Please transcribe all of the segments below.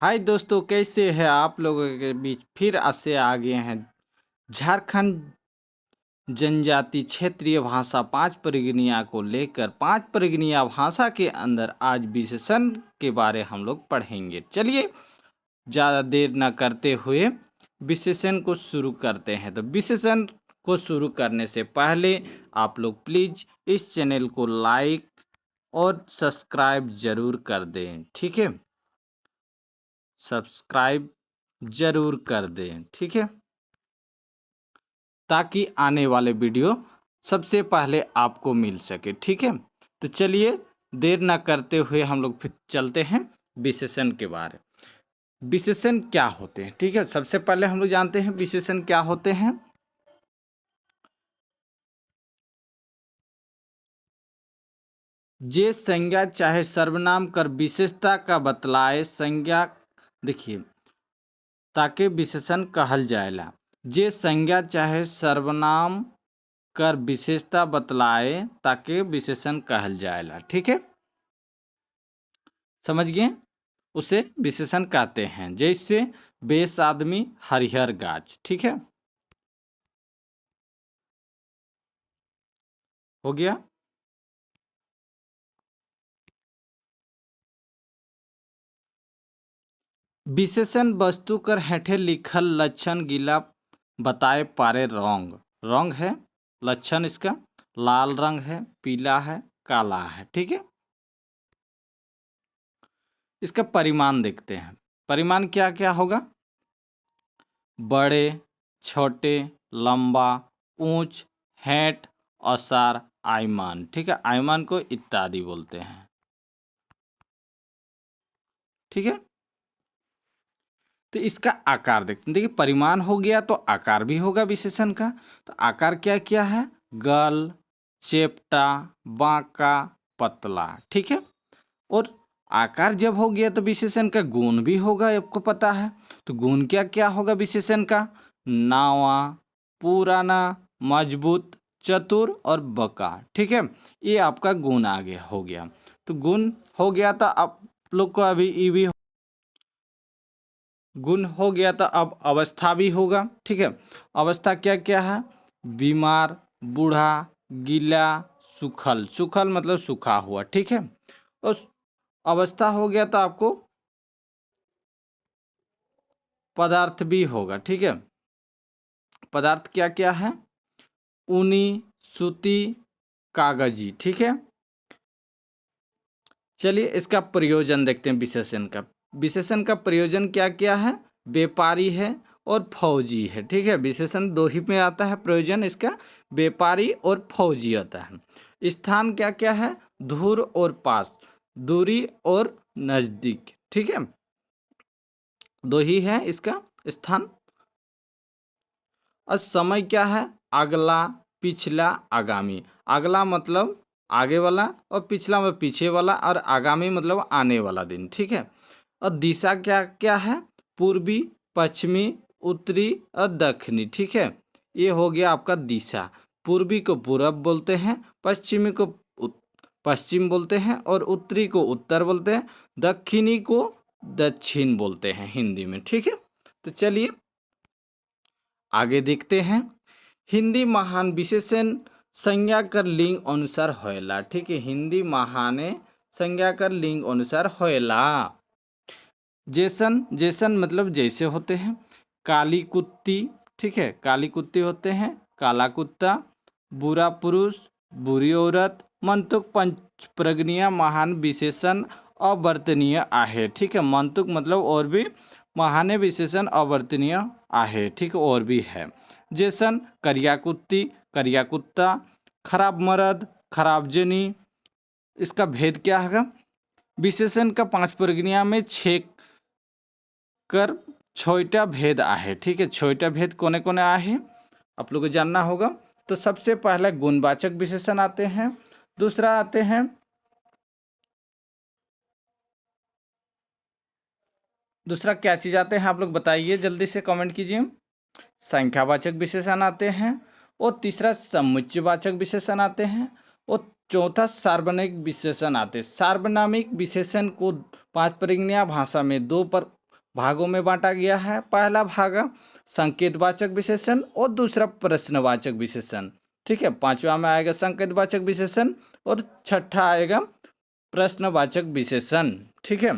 हाय दोस्तों, कैसे हैं आप लोगों के बीच फिर से आ गए हैं झारखंड जनजाति क्षेत्रीय भाषा पांच परिगणिया को लेकर। पांच परिगणिया भाषा के अंदर आज विशेषण के बारे हम लोग पढ़ेंगे। चलिए ज़्यादा देर न करते हुए विशेषण को शुरू करते हैं। तो विशेषण को शुरू करने से पहले आप लोग प्लीज़ इस चैनल को लाइक और सब्सक्राइब जरूर कर दें, ठीक है। सब्सक्राइब जरूर कर दें, ठीक है, ताकि आने वाले वीडियो सबसे पहले आपको मिल सके, ठीक है। तो चलिए देर ना करते हुए हम लोग फिर चलते हैं विशेषण के बारे। विशेषण क्या होते हैं, ठीक है। सबसे पहले हम लोग जानते हैं विशेषण क्या होते हैं। जे संज्ञा चाहे सर्वनाम कर विशेषता का बतलाए संज्ञा, देखिए, ताके विशेषण कहल जाएला। जे संज्ञा चाहे सर्वनाम कर विशेषता बतलाए ताके विशेषण कहल जाएला, ठीक है। समझ गए, उसे विशेषण कहते हैं। जैसे बेस आदमी हरिहर गाछ, ठीक है, हो गया। विशेषण वस्तु कर हेठे लिखल लक्षण गिला बताए पारे रंग। रंग है लक्षण, इसका लाल रंग है, पीला है, काला है, ठीक है। इसका परिमाण देखते हैं। परिमाण क्या क्या होगा? बड़े, छोटे, लंबा, ऊंच, हेंट, औसार, आयमान, ठीक है। आयमान को इत्यादि बोलते हैं, ठीक है। तो इसका आकार देखते हैं। देखिए परिमाण हो गया तो आकार भी होगा विशेषण का। तो आकार क्या क्या है? गल, चेप्टा, बांका, पतला, ठीक है। और आकार जब हो गया तो विशेषण का गुण भी होगा, आपको पता है। तो गुण क्या क्या होगा विशेषण का? नावा, पुराना, मजबूत, चतुर और बका, ठीक है। ये आपका गुण आगे हो गया। तो गुण हो गया तो आप लोग को अभी ये भी गुण हो गया तो अब अवस्था भी होगा, ठीक है। अवस्था क्या क्या है? बीमार, बूढ़ा, गीला, सूखल। सूखल मतलब सूखा हुआ, ठीक है। और अवस्था हो गया तो आपको पदार्थ भी होगा, ठीक है। पदार्थ क्या क्या है? ऊनी, सूती, कागजी, ठीक है। चलिए इसका प्रयोजन देखते हैं विशेषण का। विशेषण का प्रयोजन क्या क्या है? व्यापारी है और फौजी है, ठीक है। विशेषण दो ही में आता है प्रयोजन इसका, व्यापारी और फौजी आता है। स्थान क्या क्या है? दूर और पास, दूरी और नजदीक, ठीक है। दो ही है इसका स्थान। और समय क्या है? अगला, पिछला, आगामी। अगला मतलब आगे वाला और पिछला मतलब पीछे वाला और आगामी मतलब आने वाला दिन, ठीक है। और दिशा क्या क्या है? पूर्वी, पश्चिमी, उत्तरी और दक्षिणी, ठीक है। ये हो गया आपका दिशा। पूर्वी को पूरब बोलते हैं, पश्चिमी को पश्चिम बोलते हैं और उत्तरी को उत्तर बोलते हैं, दक्षिणी को दक्षिण बोलते हैं हिंदी में, ठीक है। तो चलिए आगे देखते हैं। हिंदी महान विशेषण संज्ञा कर लिंग अनुसार होएला, ठीक है। हिंदी महाने संज्ञा कर लिंग अनुसार होएला। जैसन, जैसन मतलब जैसे होते हैं। काली कुत्ती, ठीक है, काली कुत्ती होते हैं। काला कुत्ता, बुरा पुरुष, बुरी औरत। मंतुक पंच प्रज्ञा महान विशेषण अवर्तनीय आहे, ठीक है। मंतुक मतलब और भी, महाने विशेषण अवर्तनीय आहे, ठीक है, और भी है। जैसन करिया कुत्ती, करिया कुत्ता। खराब मर्द, खराब जनी। इसका भेद क्या है? विशेषण का पांच प्रज्ञा में छः कर छोटा भेद आहे, ठीक है। छोटा भेद कोने कोने आहे आप लोग को जानना होगा। तो सबसे पहला गुणवाचक विशेषण आते हैं। दूसरा आते हैं दूसरा क्या चीज आते हैं आप लोग बताइए, जल्दी से कमेंट कीजिए। संख्यावाचक विशेषण आते हैं। और तीसरा समुच्चयवाचक विशेषण आते हैं। और चौथा सार्वनामिक विशेषण आते हैं। सार्वनामिक विशेषण को पांच परिज्ञा भाषा में दो पर भागों में बांटा गया है। पहला भाग संकेतवाचक विशेषण और दूसरा प्रश्नवाचक विशेषण। ठीक है, पांचवा में आएगा संकेतवाचक विशेषण और छठा आएगा प्रश्नवाचक विशेषण। ठीक है,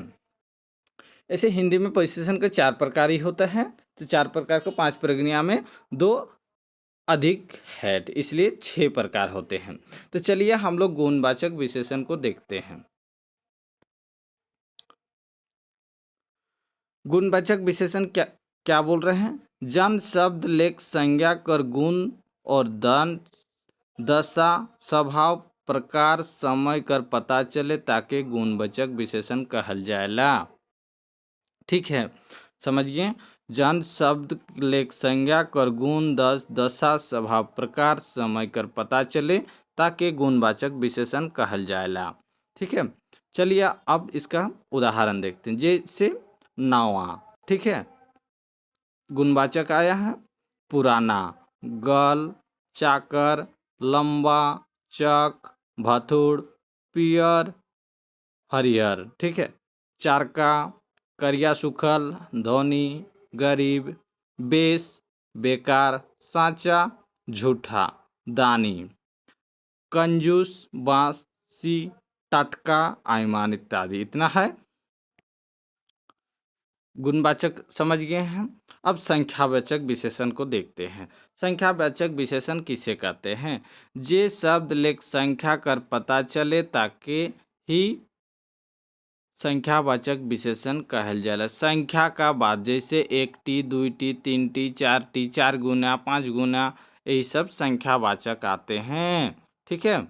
ऐसे हिंदी में विशेषण के 4 प्रकार ही होते हैं। तो 4 प्रकार को 5 प्रगनिया में 2 अधिक है, इसलिए 6 प्रकार होते हैं। तो चलिए हम लोग गुणवाचक विशेषण को देखते हैं। गुणवाचक विशेषण क्या क्या बोल रहे हैं? जन शब्द लेख संज्ञा कर गुण और दन दशा स्वभाव प्रकार समय कर पता चले ताकि गुणवाचक विशेषण कहल जाएला। ठीक है, समझिए। जन शब्द लेख संज्ञा कर गुण दशा स्वभाव प्रकार समय कर पता चले ताकि गुणवाचक विशेषण कहल जाएला। ठीक है, चलिए अब इसका उदाहरण देखते हैं। जैसे नावा। ठीक है, गुणवाचक आया है पुराना, गल, चाकर, लंबा, चक, भथुड़, पियर, हरियर। ठीक है, चारका, करिया सुखल, धोनी, गरीब, बेस, बेकार, साचा, झूठा, दानी, कंजूस, बांसी, टटका, आयमान इत्यादि। इतना है गुणवाचक, समझ गए हैं। अब संख्यावाचक विशेषण को देखते हैं। संख्यावाचक विशेषण किसे कहते हैं? जे शब्द लेख संख्या कर पता चले ताकि ही संख्यावाचक विशेषण कहल जाला। संख्या का बाद जैसे 1T 2T 3T 4T 4 गुना 5 गुना, यही सब संख्यावाचक आते हैं। ठीक है,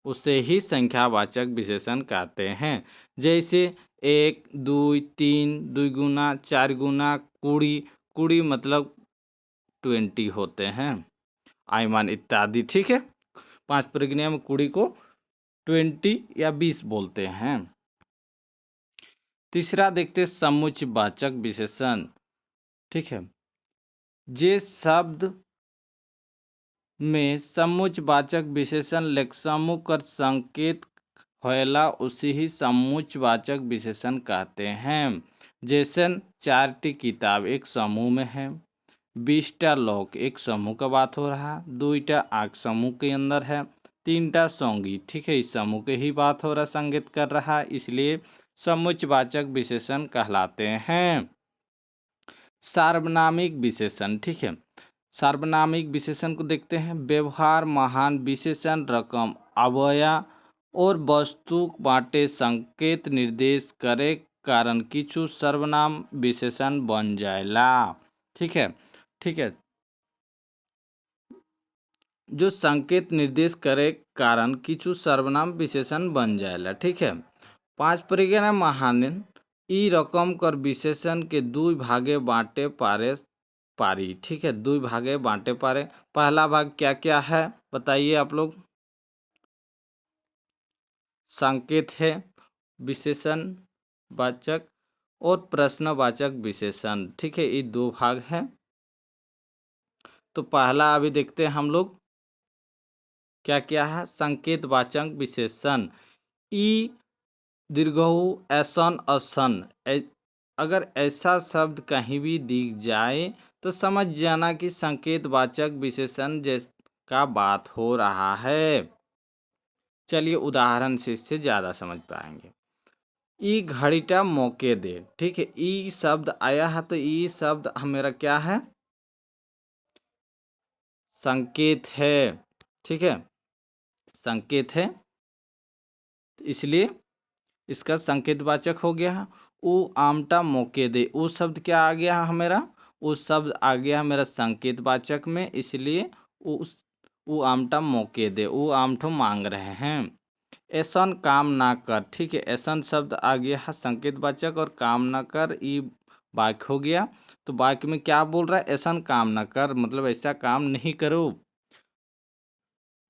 उसे ही संख्यावाचक विशेषण कहते हैं। जैसे 1 2 3 2 गुना 4 गुना, कुड़ी, कुड़ी मतलब 20 होते हैं, आयमान इत्यादि। ठीक है, 5 प्रगनिया में कुड़ी को 20 या 20 बोलते हैं। तीसरा देखते समुच्चयवाचक विशेषण। ठीक है, जे शब्द में समुच्चयवाचक विशेषण लेख समूह कर संकेत होएला उसी ही समुच्चयवाचक विशेषण कहते हैं। जैसे 4टी किताब एक समूह में है, 20टा लोग एक समूह का बात हो रहा है, 2टा आंख समूह के अंदर है, 3टा संगी। ठीक है, इस समूह के ही बात हो रहा, संकेत कर रहा है, इसलिए समुच्चयवाचक विशेषण कहलाते हैं। सार्वनामिक विशेषण। ठीक है, सार्वनामिक विशेषण को देखते हैं। व्यवहार, महान, विशेषण, रकम, अवया और वस्तु बाटे संकेत निर्देश करे कारण किछु सर्वनाम विशेषण बन जाएला। ठीक है, ठीक है, जो संकेत निर्देश करे कारण किछु सर्वनाम विशेषण बन जाएला। ठीक है, 5 परिज्ञान महान ई रकम कर विशेषण के 2 भागे बांटे पारे पारी। ठीक है, 2 भागे बांटे पारे। पहला भाग क्या क्या है बताइए आप लोग? संकेत है, विशेषण वाचक और प्रश्नवाचक विशेषण। ठीक है, ये 2 भाग हैं। तो पहला अभी देखते हैं हम लोग क्या क्या है। संकेतवाचक विशेषण। ई दीर्घऊ ऐसन असन, अगर ऐसा शब्द कहीं भी दिख जाए तो समझ जाना कि संकेतवाचक विशेषण का बात हो रहा है। चलिए उदाहरण से इससे ज़्यादा समझ पाएंगे। ई घड़ीटा मौके दे। ठीक है, ई शब्द आया है तो ई शब्द मेरा क्या है? संकेत है। ठीक है, संकेत है, इसलिए इसका संकेतवाचक हो गया है। ऊ आमटा मौके दे, वो शब्द क्या आ गया है मेरा? वो शब्द आ गया है मेरा संकेतवाचक में, इसलिए उस वो आमटा मौके दे, वो आमठो मांग रहे हैं। ऐसन काम ना कर। ठीक है, ऐसन शब्द आ गया है संकेतवाचक और काम ना कर ये वाक्य हो गया। तो वाक्य में क्या बोल रहा है? ऐसन काम ना कर मतलब ऐसा काम नहीं करो।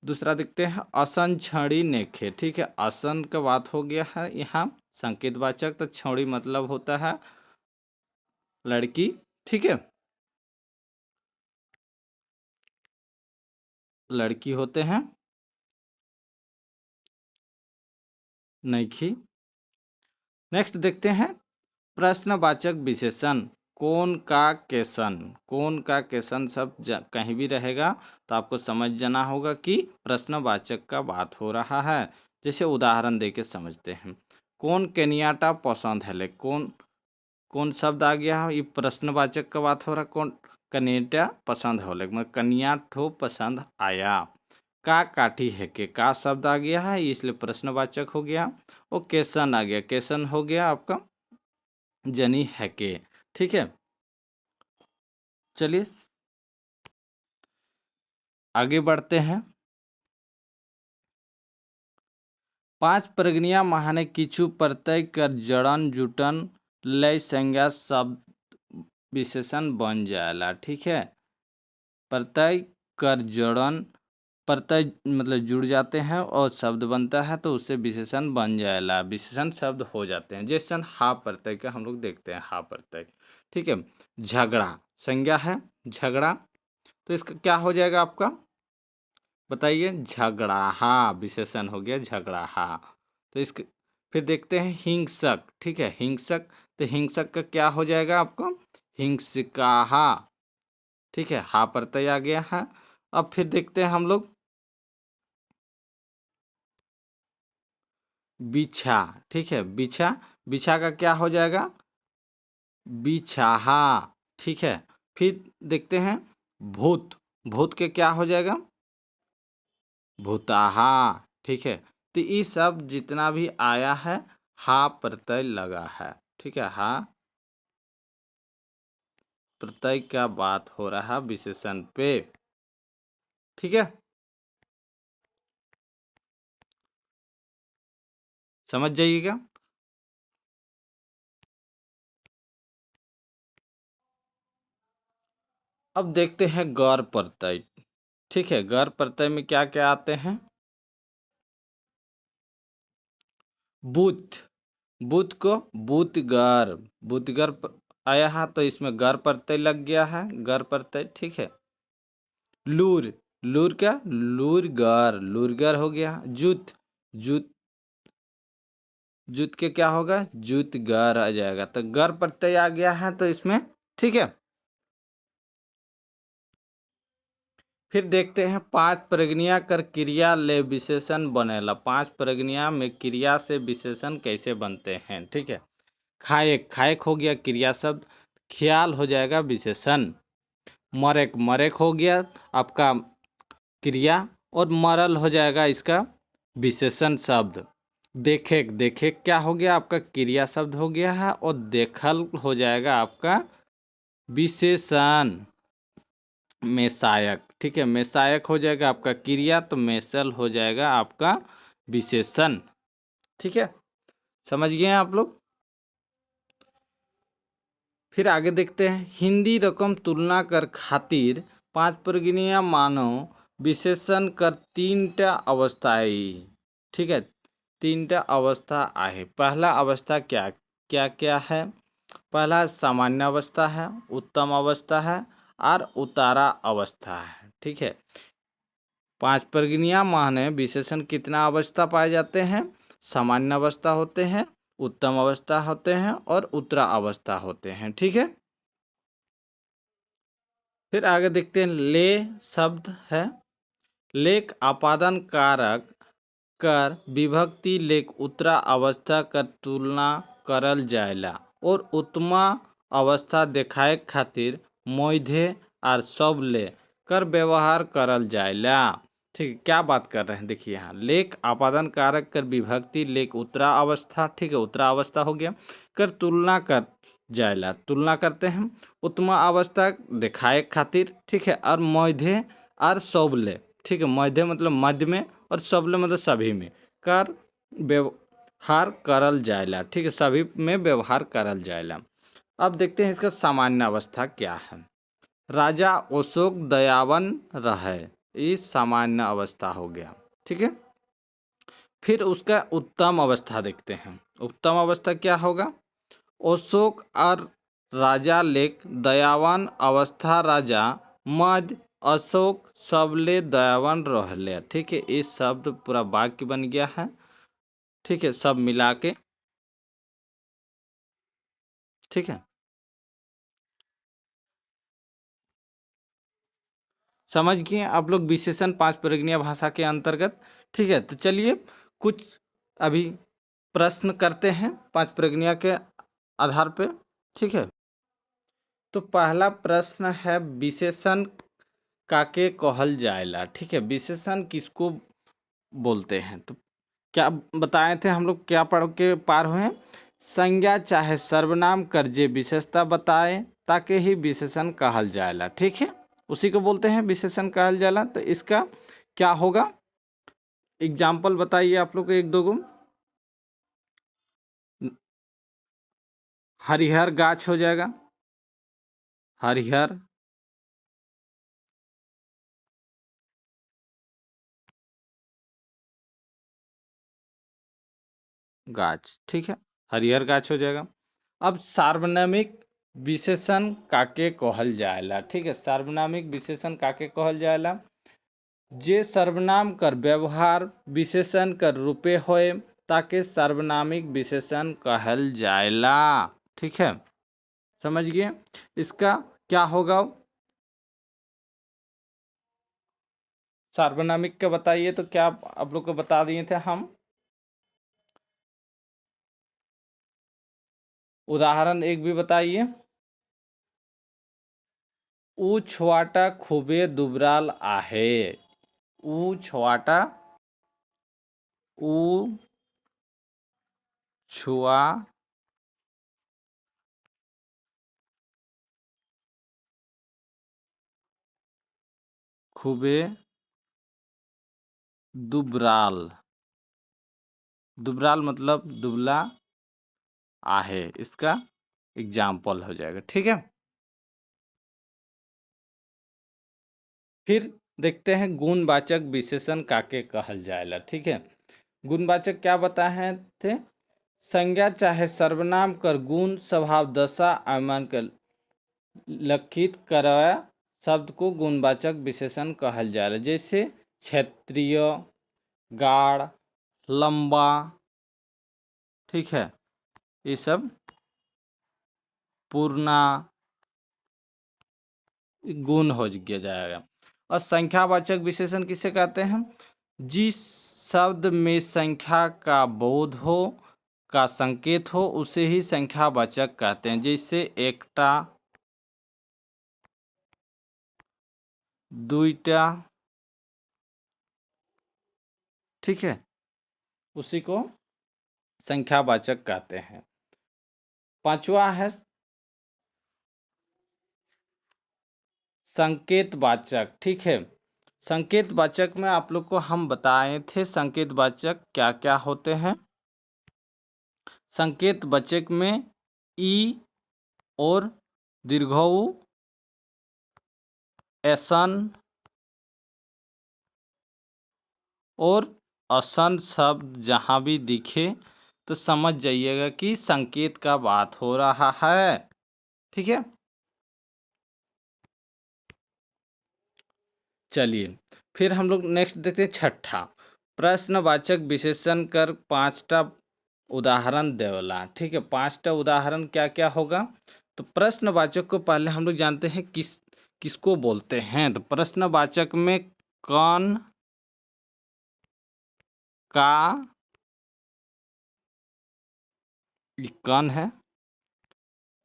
दूसरा देखते हैं असन छड़ी नेखे। ठीक है, असन का बात हो गया है यहाँ संकेतवाचक, तो छड़ी मतलब होता है लड़की। ठीक है, लड़की होते हैं नईखी। नेक्स्ट देखते हैं प्रश्नवाचक विशेषण। कौन का केसन, कौन का केसन सब कहीं भी रहेगा तो आपको समझ जाना होगा कि प्रश्नवाचक का बात हो रहा है। जैसे उदाहरण देके समझते हैं। कौन केनियाटा पसंद है ले, कौन कौन शब्द आ गया है, ये प्रश्नवाचक का बात हो रहा है। कौन कनेटा पसंद हो ले, मैं कनिया ठो पसंद आया। का काठी है के, का शब्द आ गया है इसलिए प्रश्नवाचक हो गया। और केसन आ गया, केसन हो गया आपका जनी है के। ठीक है, चलिए आगे बढ़ते हैं। पांच प्रगनिया महाने किछु प्रत्यय कर जड़न जुटन लय संज्ञा शब्द विशेषण बन जाएला। ठीक है, प्रत्यय कर जड़न, प्रत्यय मतलब जुड़ जाते हैं और शब्द बनता है तो उससे विशेषण बन जाएगा, विशेषण शब्द हो जाते हैं। जैसे हा प्रत्यय का हम लोग देखते हैं, हा प्रत्यय। ठीक है, झगड़ा संज्ञा है, झगड़ा, तो इसका क्या हो जाएगा आपका, बताइए, झगड़ाहा, विशेषण हो गया झगड़ाहा। तो इसके फिर देखते हैं हिंसक। ठीक है, हिंसक, तो हिंसक का क्या हो जाएगा आपको, हिंसकाहा। ठीक है, हा प्रत्यय आ गया है। अब फिर देखते हैं हम लोग बिछा। ठीक है, बिछा, बिछा का क्या हो जाएगा, बिछाहा। ठीक है, फिर देखते हैं भूत, भूत के क्या हो जाएगा, भूताहा। ठीक है, तो ये सब जितना भी आया है हा प्रत्यय लगा है। ठीक है, हा प्रत्यय का बात हो रहा विशेषण पे। ठीक है, समझ जाइएगा। अब देखते हैं गौर प्रत्यय। ठीक है, गौर प्रत्यय में क्या क्या आते हैं, बुत, बुत को बुतगर, बुतगर आया है तो इसमें गर प्रत्यय लग गया है, गर प्रत्यय। ठीक है, लूर, लूर क्या, लूरगर, लूरगर हो गया। जूत, जूत, जूत के क्या होगा, जूतगर आ जाएगा, तो गर प्रत्यय आ गया है तो इसमें। ठीक है, फिर देखते हैं पांच प्रगनिया कर क्रिया ले विशेषण बनेला। पांच प्रगनिया में क्रिया से विशेषण कैसे बनते हैं। ठीक है, खाएक, खाएक हो गया क्रिया शब्द, ख्याल हो जाएगा विशेषण, मरेक, मरेक हो गया आपका क्रिया, और मरल हो जाएगा इसका विशेषण शब्द। देखे, देखे क्या हो गया आपका क्रिया शब्द हो गया है, और देखल हो जाएगा आपका विशेषण, मेसायक। ठीक है, मेसायक हो जाएगा आपका क्रिया, तो मेसल हो जाएगा आपका विशेषण। ठीक है, समझ गए हैं आप लोग। फिर आगे देखते हैं हिंदी रकम तुलना कर खातिर पांच प्रगनिया मानो विशेषण कर तीनटा अवस्था आई। ठीक है, तीनटा अवस्था आहे। पहला अवस्था क्या क्या क्या है, पहला सामान्य अवस्था है, उत्तम अवस्था है और उतारा अवस्था है। ठीक है, पांच प्रगनिया माने विशेषण कितना अवस्था पाए जाते हैं, सामान्य अवस्था होते हैं, उत्तम अवस्था होते हैं और उत्तरा अवस्था होते हैं। ठीक है, फिर आगे देखते हैं ले शब्द है, लेक आपादन कारक कर विभक्ति लेक उत्तरा अवस्था कर तुलना करल जाएला और उत्तमा अवस्था देखाए खातिर मोइधे और सब ले कर व्यवहार करल जाएला। ठीक है, क्या बात कर रहे हैं, देखिए यहाँ लेक आपादन कारक कर विभक्ति लेक उत्तरा अवस्था। ठीक है, उत्तरा अवस्था हो गया, कर तुलना कर जाएला, तुलना करते हैं उत्तमा अवस्था दिखाए खातिर। ठीक है, और मध्य और सबले। ठीक है, मध्य मतलब मध्य में और सबले मतलब सभी में कर व्यवहार करल जाएला। ठीक है, सभी में व्यवहार करल जाएला। अब देखते हैं इसका सामान्य अवस्था क्या है। राजा अशोक दयावन रहे, इस सामान्य अवस्था हो गया। ठीक है, फिर उसका उत्तम अवस्था देखते हैं। उत्तम अवस्था क्या होगा, अशोक और राजा लेक दयावान अवस्था राजा मध्य अशोक सबले दयावान रहले। ठीक है, इस शब्द पूरा वाक्य बन गया है। ठीक है, सब मिला के ठीक है, समझ गए आप लोग विशेषण पांच प्रगनीय भाषा के अंतर्गत। ठीक है, तो चलिए कुछ अभी प्रश्न करते हैं पांच प्रगनीय के आधार पे। ठीक है, तो पहला प्रश्न है विशेषण काके कहल जाएला। ठीक है, विशेषण किसको बोलते हैं? तो क्या बताए थे हम लोग, क्या पढ़ के पार हुए हैं? संज्ञा चाहे सर्वनाम कर जे विशेषता बताए ताके ही विशेषण कहल जाएला। ठीक है, उसी को बोलते हैं विशेषण कहल जाएला। तो इसका क्या होगा, एग्जाम्पल बताइए आप लोग एक दो गो। हरिहर गाछ हो जाएगा, हरिहर गाछ। ठीक है, हरिहर गाछ हो जाएगा। अब सार्वनामिक विशेषण काके कहल जाएला। ठीक है, सार्वनामिक विशेषण काके कहल जाएला? जे सर्वनाम कर व्यवहार विशेषण कर रूपे होए ताके सार्वनामिक विशेषण कहल जाएला। ठीक है, समझ गए? इसका क्या होगा, सार्वनामिक का बताइए। तो क्या आप लोग को बता दिए थे हम, उदाहरण एक भी बताइए। ऊ छुआटा खूबे दुबराल आहे। ऊ छुआटा, ऊ छुआ खूबे दुबराल, दुबराल मतलब दुबला आहे, इसका एग्जाम्पल हो जाएगा। ठीक है, फिर देखते हैं गुणवाचक विशेषण काके कहल जाएला। ठीक है, गुणवाचक क्या बताए थे? संज्ञा चाहे सर्वनाम कर गुण स्वभाव दशा आयमान कर लक्षित करया शब्द को गुणवाचक विशेषण कहल जाएला। जैसे क्षेत्रीय, गाढ़, लंबा। ठीक है, ये सब पूर्णा गुण हो गया जाएगा। और संख्यावाचक विशेषण किसे कहते हैं? जिस शब्द में संख्या का बोध हो, का संकेत हो, उसे ही संख्यावाचक कहते हैं। जैसे एकटा, दुईटा। ठीक है, उसी को संख्यावाचक कहते हैं। पांचवा है संकेतवाचक। ठीक है, संकेतवाचक में आप लोग को हम बताए थे संकेतवाचक क्या क्या होते हैं। संकेतवाचक में ई और दीर्घऊ, ऐसन और असन शब्द जहाँ भी दिखे तो समझ जाइएगा कि संकेत का बात हो रहा है। ठीक है, चलिए फिर हम लोग नेक्स्ट देखते हैं छठा, प्रश्नवाचक विशेषण कर पांचटा उदाहरण देवला। ठीक है, पांचटा उदाहरण क्या क्या होगा? तो प्रश्नवाचक को पहले हम लोग जानते हैं किसको बोलते हैं। तो प्रश्नवाचक में कौन, का, कौन है,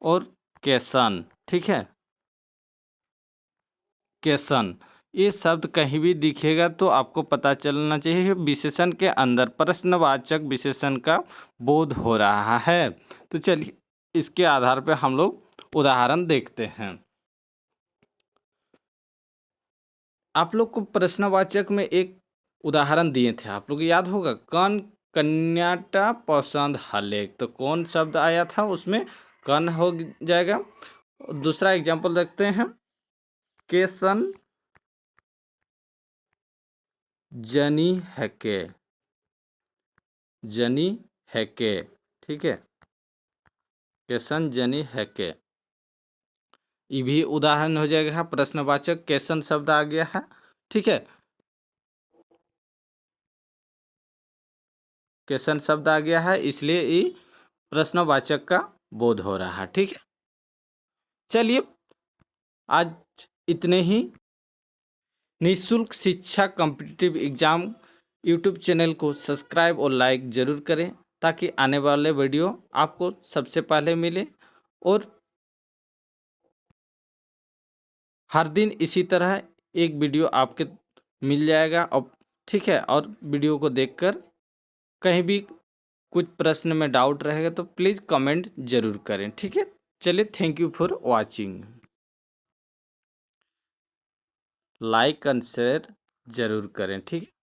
और कैसन। ठीक है, कैसन, ये शब्द कहीं भी दिखेगा तो आपको पता चलना चाहिए विशेषण के अंदर प्रश्नवाचक विशेषण का बोध हो रहा है। तो चलिए इसके आधार पर हम लोग उदाहरण देखते हैं। आप लोग को प्रश्नवाचक में एक उदाहरण दिए थे, आप लोग को याद होगा, कौन कन्याटा पसंद हलेक। तो कौन शब्द आया था उसमें, कन हो जाएगा। दूसरा एग्जाम्पल देखते हैं, केसन जनी है के, जनी है के। ठीक है, केसन जनी है के, ये भी उदाहरण हो जाएगा। प्रश्नवाचक केसन शब्द आ गया है। ठीक है, केसन शब्द आ गया है, इसलिए ये प्रश्नवाचक का बोध हो रहा है। ठीक है, चलिए आज इतने ही। निःशुल्क शिक्षा कॉम्पिटिटिव एग्जाम यूट्यूब चैनल को सब्सक्राइब और लाइक ज़रूर करें ताकि आने वाले वीडियो आपको सबसे पहले मिले, और हर दिन इसी तरह एक वीडियो आपके मिल जाएगा। और ठीक है, और वीडियो को देखकर कहीं भी कुछ प्रश्न में डाउट रहेगा तो प्लीज़ कमेंट ज़रूर करें। ठीक है, चलिए, thank you for watching. Like and share ज़रूर करें। ठीक है।